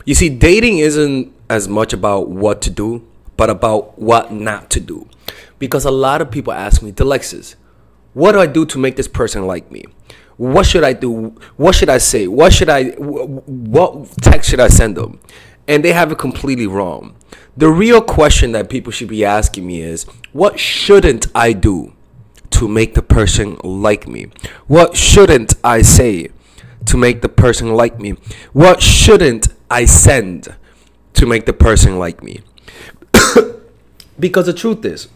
You see, dating isn't as much about what to do, but about what not to do. Because a lot of people ask me, Delexis, what do I do to make this person like me? What should I do? What should I say? What text should I send them? And they have it completely wrong. The real question that people should be asking me is, what shouldn't I do to make the person like me? What shouldn't I say to make the person like me? What shouldn't I send to make the person like me? Because the truth is,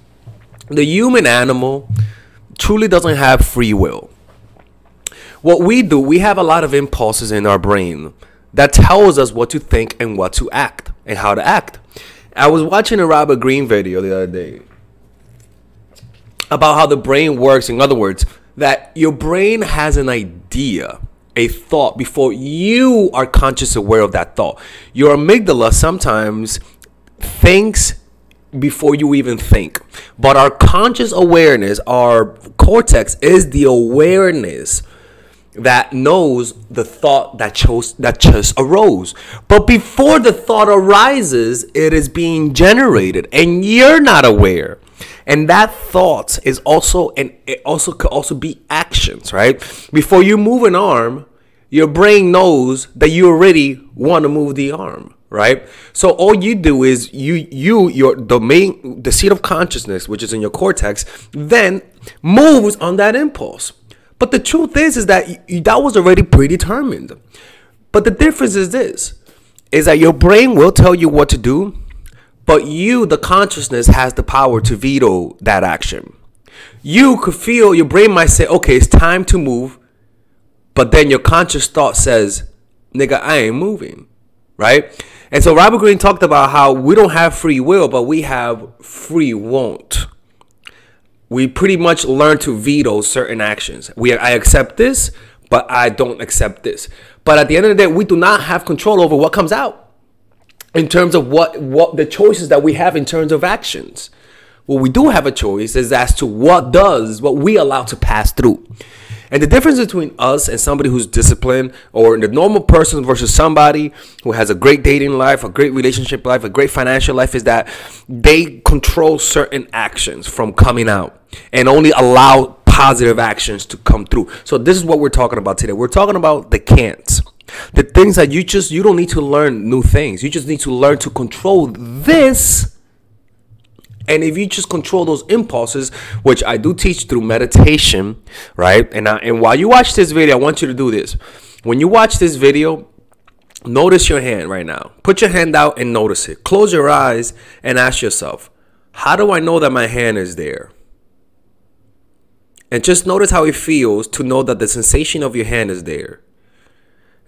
the human animal truly doesn't have free will. What we do, we have a lot of impulses in our brain that tells us what to think and what to act and how to act. I was watching a Robert Greene video the other day about how the brain works. In other words, that your brain has an idea, a thought, before you are conscious aware of that thought. Your amygdala sometimes thinks before you even think. But our conscious awareness, our cortex, is the awareness that knows the thought that just arose. But before the thought arises, it is being generated and you're not aware. And that thought is also, and it also could also be actions, right? Before you move an arm, your brain knows that you already want to move the arm, right? So all you do is the seat of consciousness, which is in your cortex, then moves on that impulse. But the truth is that that was already predetermined. But the difference is this, is that your brain will tell you what to do, but you, the consciousness, has the power to veto that action. You could feel, your brain might say, okay, it's time to move, but then your conscious thought says, nigga, I ain't moving, right? And so Robert Greene talked about how we don't have free will, but we have free won't. We pretty much learn to veto certain actions. I accept this, but I don't accept this. But at the end of the day, we do not have control over what comes out in terms of what the choices that we have in terms of actions. What we do have a choice is as to what we allow to pass through. And the difference between us and somebody who's disciplined, or the normal person versus somebody who has a great dating life, a great relationship life, a great financial life, is that they control certain actions from coming out and only allow positive actions to come through. So this is what we're talking about today. We're talking about the can'ts. The things that you don't need to learn new things. You just need to learn to control this. And if you just control those impulses, which I do teach through meditation, right? And while you watch this video, I want you to do this. When you watch this video, notice your hand right now. Put your hand out and notice it. Close your eyes and ask yourself, how do I know that my hand is there? And just notice how it feels to know that the sensation of your hand is there.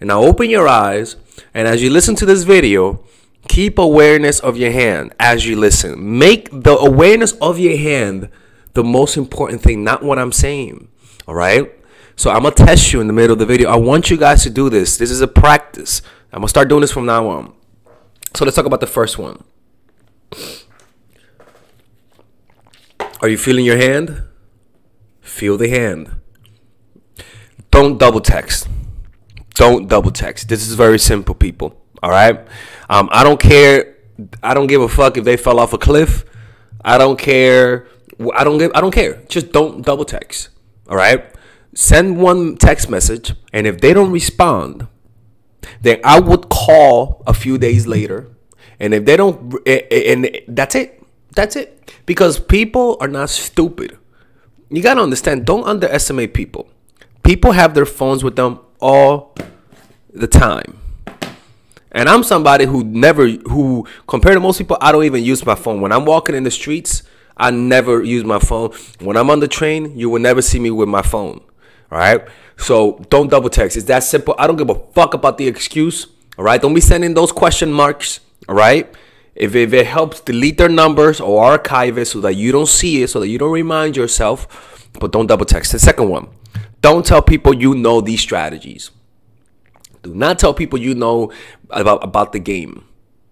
And now open your eyes, and as you listen to this video, keep awareness of your hand as you listen. Make the awareness of your hand the most important thing, not what I'm saying. All right? So I'm going to test you in the middle of the video. I want you guys to do this. This is a practice. I'm going to start doing this from now on. So let's talk about the first one. Are you feeling your hand? Feel the hand. Don't double text. Don't double text. This is very simple, people. All right. I don't care. I don't give a fuck if they fell off a cliff. I don't care. I don't care. Just don't double text. All right. Send one text message, and if they don't respond, then I would call a few days later. And if they don't, and that's it. That's it. Because people are not stupid. You gotta understand. Don't underestimate people. People have their phones with them all the time. And I'm somebody who compared to most people, I don't even use my phone. When I'm walking in the streets, I never use my phone. When I'm on the train, you will never see me with my phone. All right? So don't double text. It's that simple. I don't give a fuck about the excuse. All right? Don't be sending those question marks. All right? If it helps, delete their numbers or archive it so that you don't see it, so that you don't remind yourself. But don't double text. The second one, don't tell people you know these strategies. Do not tell people you know about the game.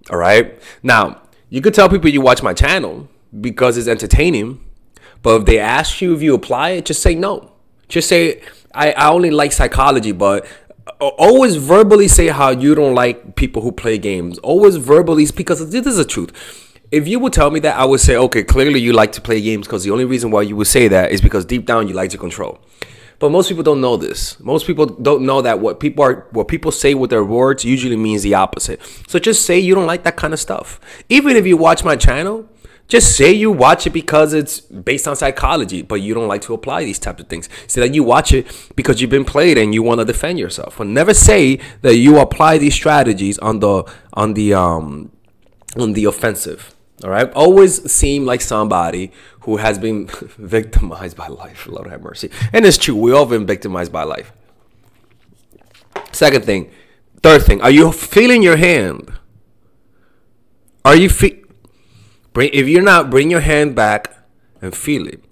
All right. Now, you could tell people you watch my channel because it's entertaining. But if they ask you if you apply it, just say no. Just say, I only like psychology, but Always verbally say how you don't like people who play games. Always verbally, because this is the truth. If you would tell me that, I would say, okay, clearly you like to play games, because the only reason why you would say that is because deep down you like to control. But most people don't know this. Most people don't know that what people say with their words usually means the opposite. So just say you don't like that kind of stuff. Even if you watch my channel, just say you watch it because it's based on psychology, but you don't like to apply these types of things. Say that you watch it because you've been played and you want to defend yourself. But never say that you apply these strategies on the offensive. All right. Always seem like somebody who has been victimized by life. Lord have mercy. And it's true. We all been victimized by life. Third thing. Are you feeling your hand? Are you if you're not, bring your hand back and feel it.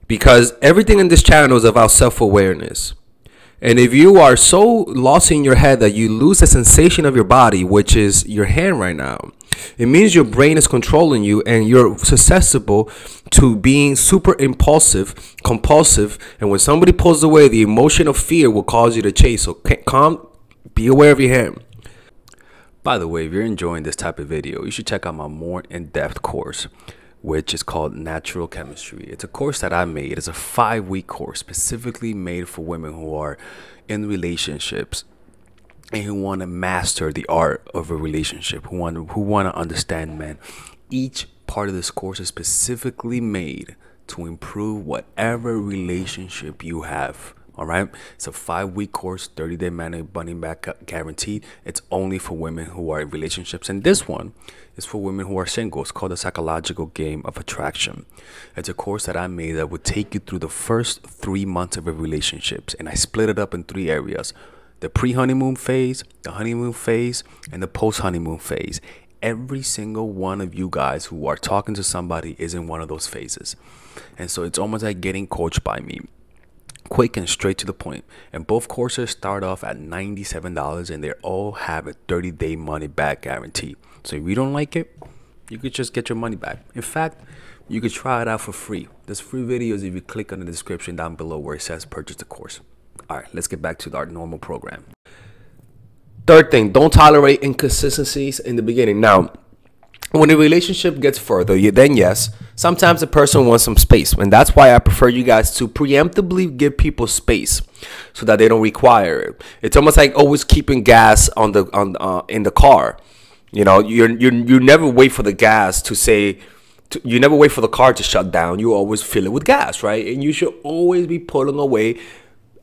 Because everything in this channel is about self-awareness. And if you are so lost in your head that you lose the sensation of your body, which is your hand right now, it means your brain is controlling you and you're susceptible to being super impulsive, compulsive. And when somebody pulls away, the emotion of fear will cause you to chase. So be aware of your hand. By the way, if you're enjoying this type of video, you should check out my more in-depth course, which is called Natural Chemistry. It's a course that I made. It's a 5-week course specifically made for women who are in relationships and who want to master the art of a relationship, who want to understand men. Each part of this course is specifically made to improve whatever relationship you have. All right. It's a 5-week course, 30-day money back guaranteed. It's only for women who are in relationships. And this one is for women who are single. It's called The Psychological Game of Attraction. It's a course that I made that would take you through the first 3 months of a relationship. And I split it up in 3 areas: the pre-honeymoon phase, the honeymoon phase, and the post-honeymoon phase. Every single one of you guys who are talking to somebody is in one of those phases. And so it's almost like getting coached by me. Quick and straight to the point. And both courses start off at $97, and they all have a 30-day money back guarantee. So if you don't like it, you could just get your money back. In fact, you could try it out for free. There's free videos if you click on the description down below where it says purchase the course. All right, let's get back to our normal program. Third thing, don't tolerate inconsistencies in the beginning. Now, when the relationship gets further, then yes, sometimes a person wants some space. And that's why I prefer you guys to preemptively give people space so that they don't require it. It's almost like always keeping gas in the car. You know, you never wait for the gas you never wait for the car to shut down. You always fill it with gas, right? And you should always be pulling away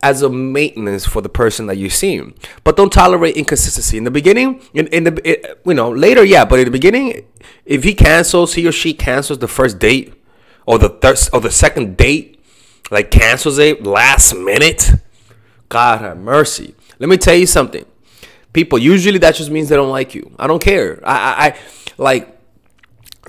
as a maintenance for the person that you're seeing. But don't tolerate inconsistency. In the beginning, later, yeah, but in the beginning, if he or she cancels the first date or the second date, like cancels it last minute, God have mercy. Let me tell you something. People, usually that just means they don't like you. I don't care.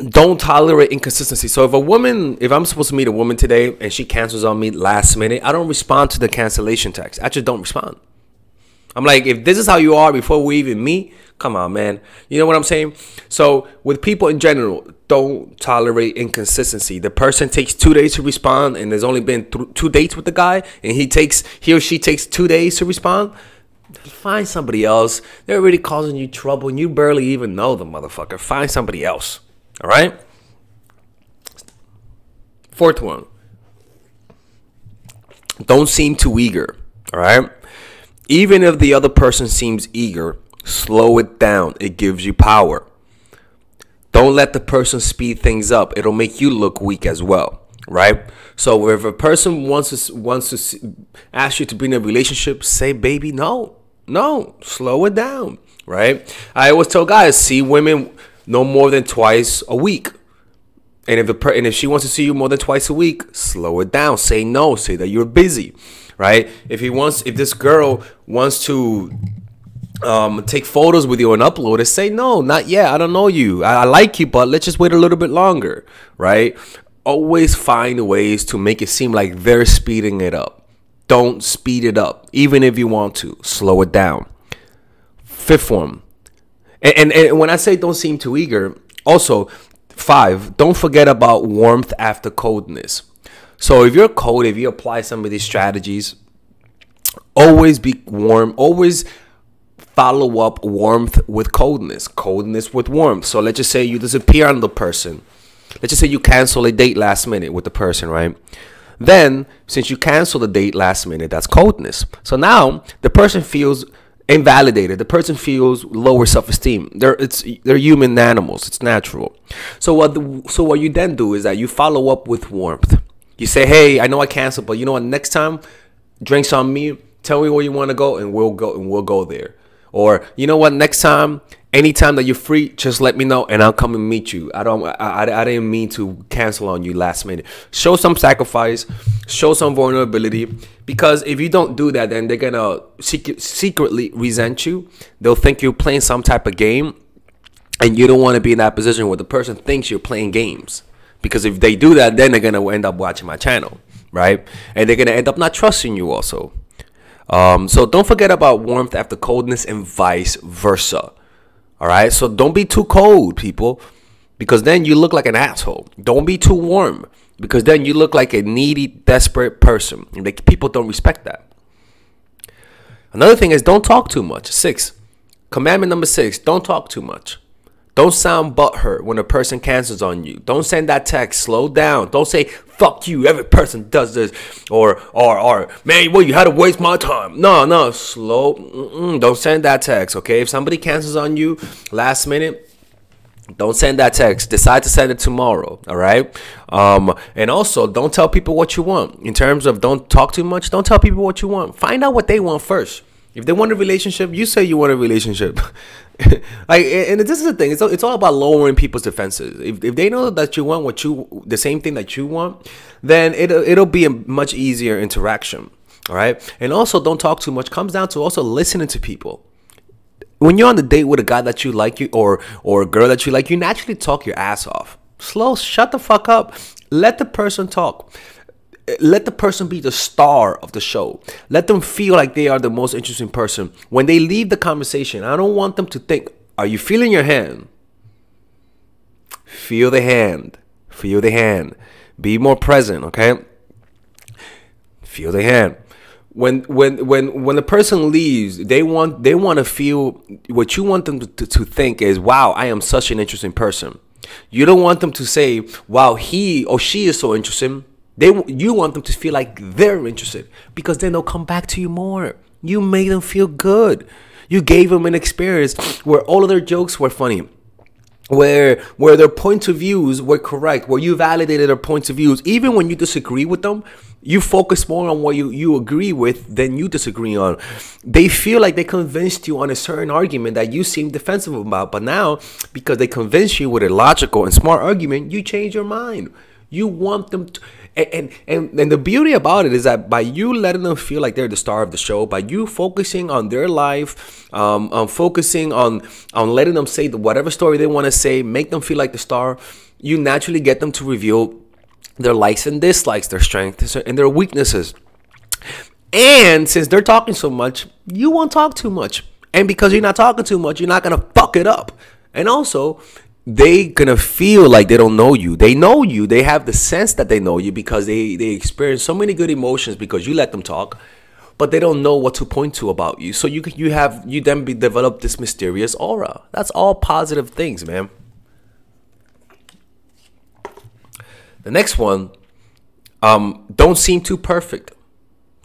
Don't tolerate inconsistency. So if I'm supposed to meet a woman today and she cancels on me last minute, I don't respond to the cancellation text. I just don't respond. I'm like, if this is how you are before we even meet, come on, man. You know what I'm saying? So with people in general, don't tolerate inconsistency. The person takes 2 days to respond, and there's only been 2 dates with the guy, and he or she takes 2 days to respond. Find somebody else. They're already causing you trouble, and you barely even know the motherfucker. Find somebody else. All right. Fourth one. Don't seem too eager. All right. Even if the other person seems eager, slow it down. It gives you power. Don't let the person speed things up. It'll make you look weak as well. Right. So if a person wants to ask you to be in a relationship, say, baby, no, slow it down. Right. I always tell guys, see women no more than twice a week. And if she wants to see you more than twice a week, slow it down. Say no. Say that you're busy, right? If this girl wants to take photos with you and upload it, say no, not yet. I don't know you. I like you, but let's just wait a little bit longer, right? Always find ways to make it seem like they're speeding it up. Don't speed it up, even if you want to. Slow it down. Fifth one. And when I say don't seem too eager, also 5, don't forget about warmth after coldness. So if you're cold, if you apply some of these strategies, Always be warm. Always follow up warmth with coldness. Coldness with warmth. So let's just say you disappear on the person. Let's just say you cancel a date last minute with the person, right? Then, since you cancel the date last minute, that's coldness. So now the person feels invalidated. The person feels lower self-esteem. They're human animals. It's natural. So what you then do is that you follow up with warmth. You say, hey, I know I canceled, but you know what? Next time, drinks on me. Tell me where you want to go, and we'll go there. Or you know what? Next time, anytime that you're free, just let me know, and I'll come and meet you. I didn't mean to cancel on you last minute. Show some sacrifice, show some vulnerability, because if you don't do that, then they're gonna secretly resent you. They'll think you're playing some type of game, and you don't want to be in that position where the person thinks you're playing games. Because if they do that, then they're gonna end up watching my channel, right? And they're gonna end up not trusting you also. So don't forget about warmth after coldness and vice versa. All right. So don't be too cold, people, because then you look like an asshole. Don't be too warm, because then you look like a needy, desperate person. And people don't respect that. Another thing is don't talk too much. 6. Commandment number 6. Don't talk too much. Don't sound butthurt when a person cancels on you. Don't send that text. Slow down. Don't say, fuck you, every person does this. Or man, well, you had to waste my time. No, slow. Don't send that text, okay? If somebody cancels on you last minute, don't send that text. Decide to send it tomorrow, all right? And also, don't tell people what you want. In terms of don't talk too much, don't tell people what you want. Find out what they want first. If they want a relationship, you say you want a relationship. And this is the thing. It's all about lowering people's defenses. If they know that you want the same thing that you want, then it'll be a much easier interaction. All right. And also, don't talk too much. Comes down to also listening to people. When you're on the date with a guy that you like, or a girl that you like, you naturally talk your ass off. Shut the fuck up. Let the person talk. Let the person be the star of the show. Let them feel like they are the most interesting person. When they leave the conversation, I don't want them to think, are you feeling your hand? Feel the hand. Feel the hand. Be more present, okay? Feel the hand. When the person leaves, they want to feel, what you want them to think is, wow, I am such an interesting person. You don't want them to say, wow, he or she is so interesting. You want them to feel like they're interested, because then they'll come back to you more. You made them feel good. You gave them an experience where all of their jokes were funny, where their points of views were correct, where you validated their points of views. Even when you disagree with them, you focus more on what you agree with than you disagree on. They feel like they convinced you on a certain argument that you seem defensive about, but now, because they convinced you with a logical and smart argument, you change your mind. You want them to, and the beauty about it is that by you letting them feel like they're the star of the show, by you focusing on their life, focusing on letting them say whatever story they want to say, make them feel like the star, you naturally get them to reveal their likes and dislikes, their strengths and their weaknesses. And since they're talking so much, you won't talk too much. And because you're not talking too much, you're not going to fuck it up. And also, they gonna feel like they don't know you. They know you. They have the sense that they know you, because they experience so many good emotions because you let them talk, but they don't know what to point to about you. So you then develop this mysterious aura. That's all positive things, man. The next one, don't seem too perfect.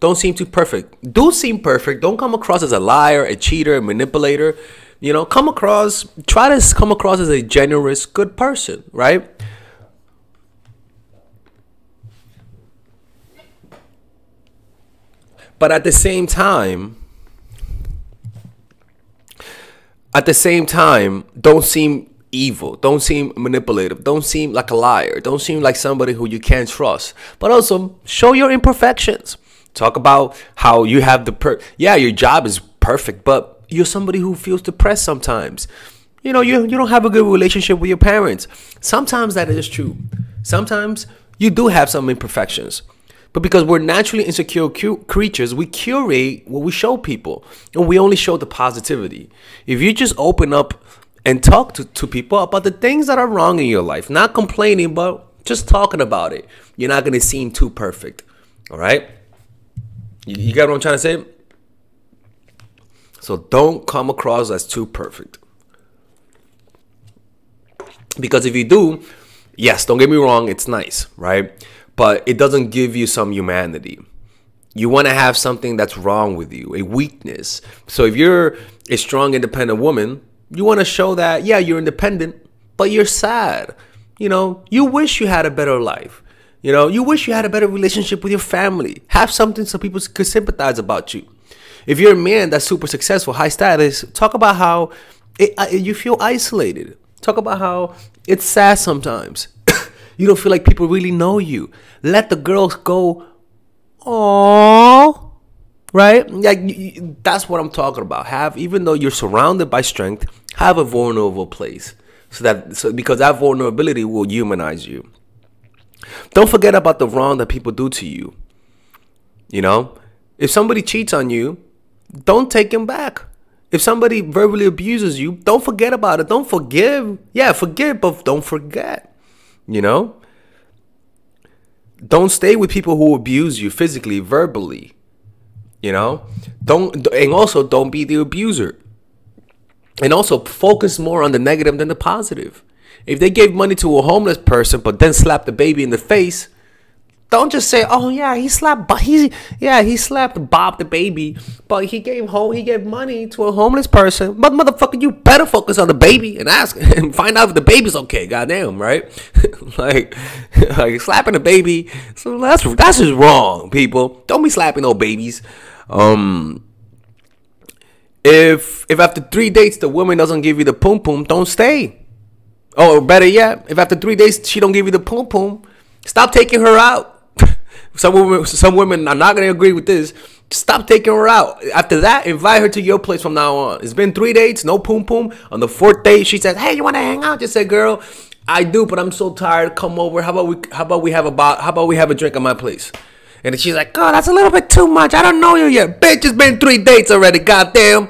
Don't seem too perfect. Do seem perfect. Don't come across as a liar, a cheater, a manipulator. You know, try to come across as a generous, good person, right? But at the same time, don't seem evil. Don't seem manipulative. Don't seem like a liar. Don't seem like somebody who you can't trust. But also, show your imperfections. Talk about how you have your job is perfect, but you're somebody who feels depressed sometimes. You know, you don't have a good relationship with your parents. Sometimes that is true. Sometimes you do have some imperfections. But because we're naturally insecure creatures, we curate what we show people. And we only show the positivity. If you just open up and talk to people about the things that are wrong in your life, not complaining, but just talking about it, you're not going to seem too perfect. All right? You get what I'm trying to say? So don't come across as too perfect. Because if you do, yes, don't get me wrong, it's nice, right? But it doesn't give you some humanity. You want to have something that's wrong with you, a weakness. So if you're a strong, independent woman, you want to show that, yeah, you're independent, but you're sad. You wish you had a better life. You wish you had a better relationship with your family. Have something so people could sympathize about you. If you're a man that's super successful, high status, talk about how you feel isolated. Talk about how it's sad sometimes. You don't feel like people really know you. Let the girls go, aww, right? Like that's what I'm talking about. Even though you're surrounded by strength, have a vulnerable place. Because that vulnerability will humanize you. Don't forget about the wrong that people do to you. If somebody cheats on you, don't take him back. If somebody verbally abuses you, don't forget about it. Don't forgive. Yeah, forgive, but don't forget. Don't stay with people who abuse you physically, verbally. Don't be the abuser. And also focus more on the negative than the positive. If they gave money to a homeless person but then slapped the baby in the face, don't just say, "Oh yeah, he slapped Bob the baby, but he gave money to a homeless person." But motherfucker, you better focus on the baby and ask and find out if the baby's okay. Goddamn, right? like slapping a baby. So that's just wrong, people. Don't be slapping no babies. If after 3 dates the woman doesn't give you the pum pum, don't stay. Or better yet, if after 3 days she don't give you the pum pum, stop taking her out. Some women are not going to agree with this. Stop taking her out. After that, invite her to your place from now on. It's been 3 dates, no pum pum. On the 4th date, she says, "Hey, you want to hang out?" Just say, "Girl, I do, but I'm so tired. Come over. How about we have a drink at my place?" And she's like, "God, that's a little bit too much. I don't know you yet, bitch. It's been 3 dates already. Goddamn,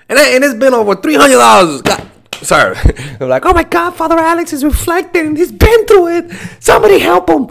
and it's been over $300. God." Sorry. I'm like, "Oh my God, Father Alex is reflecting. He's been through it. Somebody help him."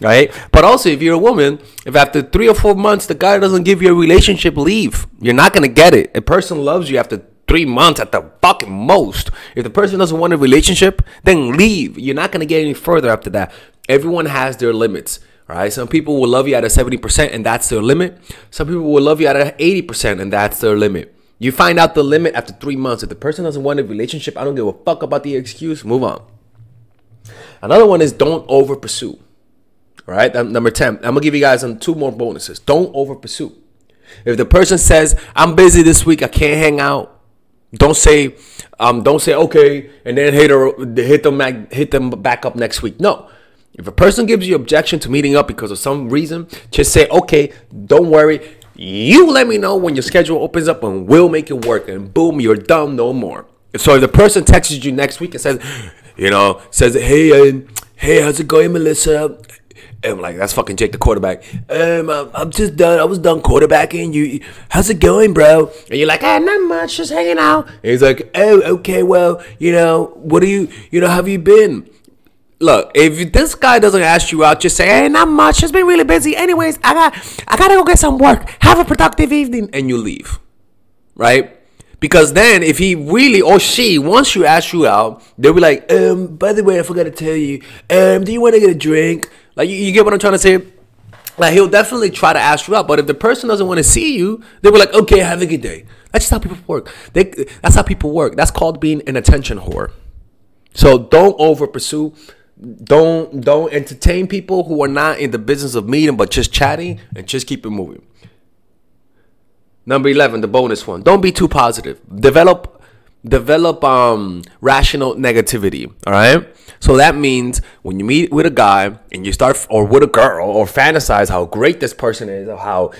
Right? But also, if you're a woman, if after 3 or 4 months the guy doesn't give you a relationship, leave. You're not going to get it. A person loves you after 3 months at the fucking most. If the person doesn't want a relationship, then leave. You're not going to get any further after that. Everyone has their limits. All right? Some people will love you at a 70% and that's their limit. Some people will love you at a 80% and that's their limit. You find out the limit after 3 months. If the person doesn't want a relationship, I don't give a fuck about the excuse. Move on. Another one is don't over pursue. All right, number 10. I'm gonna give you guys 2 more bonuses. Don't over pursue. If the person says, "I'm busy this week, I can't hang out," don't say okay, and then hit them back up next week. No. If a person gives you objection to meeting up because of some reason, just say, "Okay, don't worry. You let me know when your schedule opens up and we'll make it work." And boom, you're done, no more. So if the person texts you next week and says, hey, how's it going, Melissa? And I'm like, that's fucking Jake the quarterback. I'm just done. I was done quarterbacking. How's it going, bro? And you're like, not much, just hanging out. And he's like, oh, okay, well, what do you, have you been? Look, if this guy doesn't ask you out, just say, "Hey, not much. Just been really busy. Anyways, I gotta go get some work. Have a productive evening," and you leave, right? Because then, if he really or she wants you, ask you out, they'll be like, "By the way, I forgot to tell you. Do you want to get a drink?" Like, you get what I'm trying to say? Like, he'll definitely try to ask you out, but if the person doesn't want to see you, they'll be like, "Okay, have a good day." That's just how people work. That's how people work. That's called being an attention whore. So don't over pursue. Don't entertain people who are not in the business of meeting but just chatting, and just keep it moving. Number 11, the bonus one. Don't be too positive. Develop rational negativity. All right. So that means when you meet with a guy and you start, or with a girl, or fantasize how great this person is, or how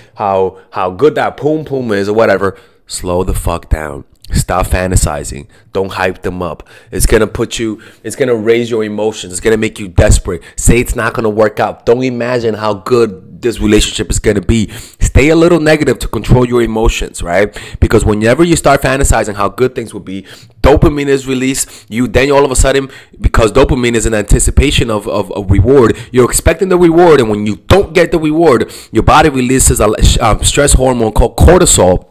good that poom poom is, or whatever, slow the fuck down. Stop fantasizing. Don't hype them up. It's going to raise your emotions. It's going to make you desperate. Say it's not going to work out. Don't imagine how good this relationship is going to be. Stay a little negative to control your emotions, right? Because whenever you start fantasizing how good things will be, dopamine is released. Then all of a sudden, because dopamine is an anticipation of a reward, you're expecting the reward. And when you don't get the reward, your body releases a stress hormone called cortisol.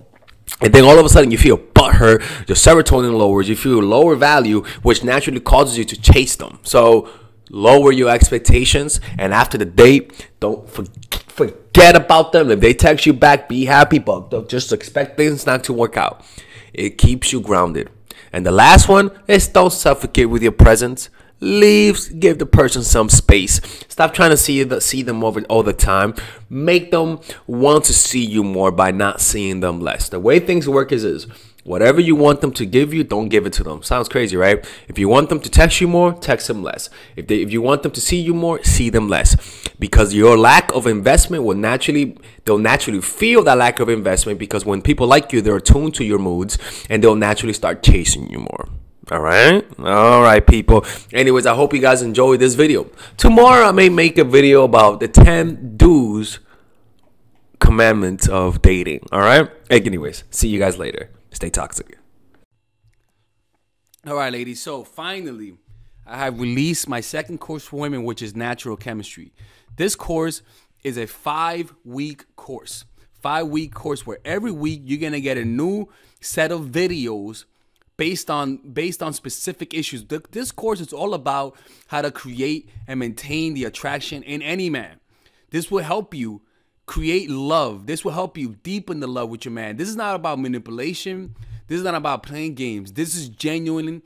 And then all of a sudden you feel butthurt, your serotonin lowers, you feel lower value, which naturally causes you to chase them. So lower your expectations, and after the date, don't forget about them. If they text you back, be happy, but don't just expect things not to work out. It keeps you grounded. And the last one is don't suffocate with your presence. Give the person some space. Stop trying to see them over all the time. Make them want to see you more by not seeing them less. The way things work is whatever you want them to give you, don't give it to them. Sounds crazy, right? If you want them to text you more, text them less. If you want them to see you more, see them less. Because your lack of investment they'll naturally feel that lack of investment, because when people like you, they're attuned to your moods, and they'll naturally start chasing you more. All right, people. Anyways, I hope you guys enjoyed this video. Tomorrow I may make a video about the 10 do's commandments of dating. All right. Anyways, see you guys later. Stay toxic. All right, ladies. So finally, I have released my second course for women, which is natural chemistry. This course is a 5-week course. 5-week course where every week you're gonna get a new set of videos based on specific issues. This course is all about how to create and maintain the attraction in any man. This will help you create love. This will help you deepen the love with your man. This is not about manipulation. This is not about playing games. This is genuine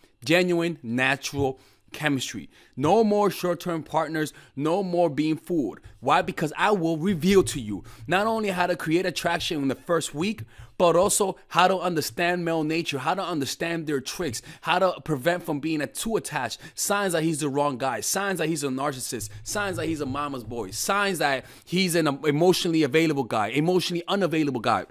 natural chemistry. No more short-term partners. No more being fooled. Why? Because I will reveal to you not only how to create attraction in the first week, but also how to understand male nature, how to understand their tricks, how to prevent from being too attached, signs that he's the wrong guy, signs that he's a narcissist, signs that he's a mama's boy, signs that he's an emotionally available guy, emotionally unavailable guy.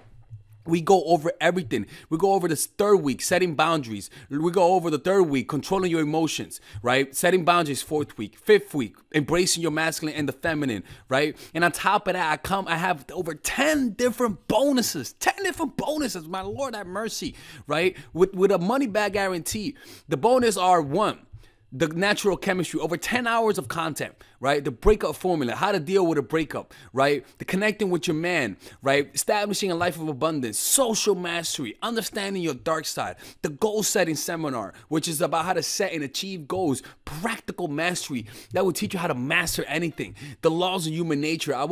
We go over everything. We go over this 3rd week, setting boundaries. We go over the 3rd week, controlling your emotions, right? Setting boundaries, 4th week. 5th week, embracing your masculine and the feminine, right? And on top of that, I have over 10 different bonuses. 10 different bonuses. My Lord have mercy, right? With a money back guarantee. The bonus are 1. The natural chemistry, over 10 hours of content, right? The breakup formula, how to deal with a breakup, right? The connecting with your man, right? Establishing a life of abundance, social mastery, understanding your dark side, the goal setting seminar, which is about how to set and achieve goals, practical mastery that will teach you how to master anything, the laws of human nature. I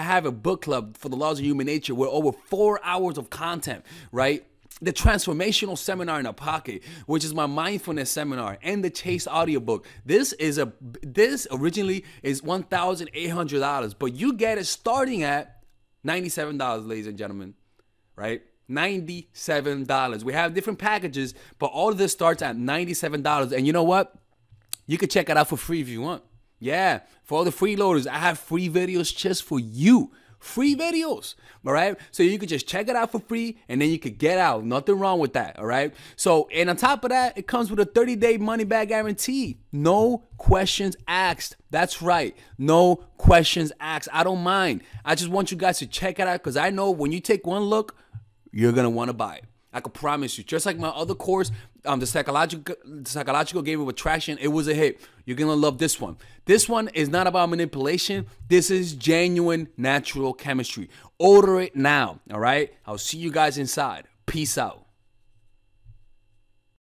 have a book club for the laws of human nature with over 4 hours of content, right? The transformational seminar in a pocket, which is my mindfulness seminar, and the Chase audiobook. This originally is $1,800, but you get it starting at $97, ladies and gentlemen, right? $97. We have different packages, but all of this starts at $97. And you know what? You can check it out for free if you want. Yeah, for all the freeloaders, I have free videos just for you. Free videos, all right? So you could just check it out for free, and then you could get out. Nothing wrong with that, all right? So, and on top of that, it comes with a 30-day money-back guarantee. No questions asked. That's right. No questions asked. I don't mind. I just want you guys to check it out, because I know when you take one look, you're going to want to buy it. I can promise you. Just like my other course, the psychological game of attraction, it was a hit. You're going to love this one. This one is not about manipulation. This is genuine natural chemistry. Order it now, all right? I'll see you guys inside. Peace out.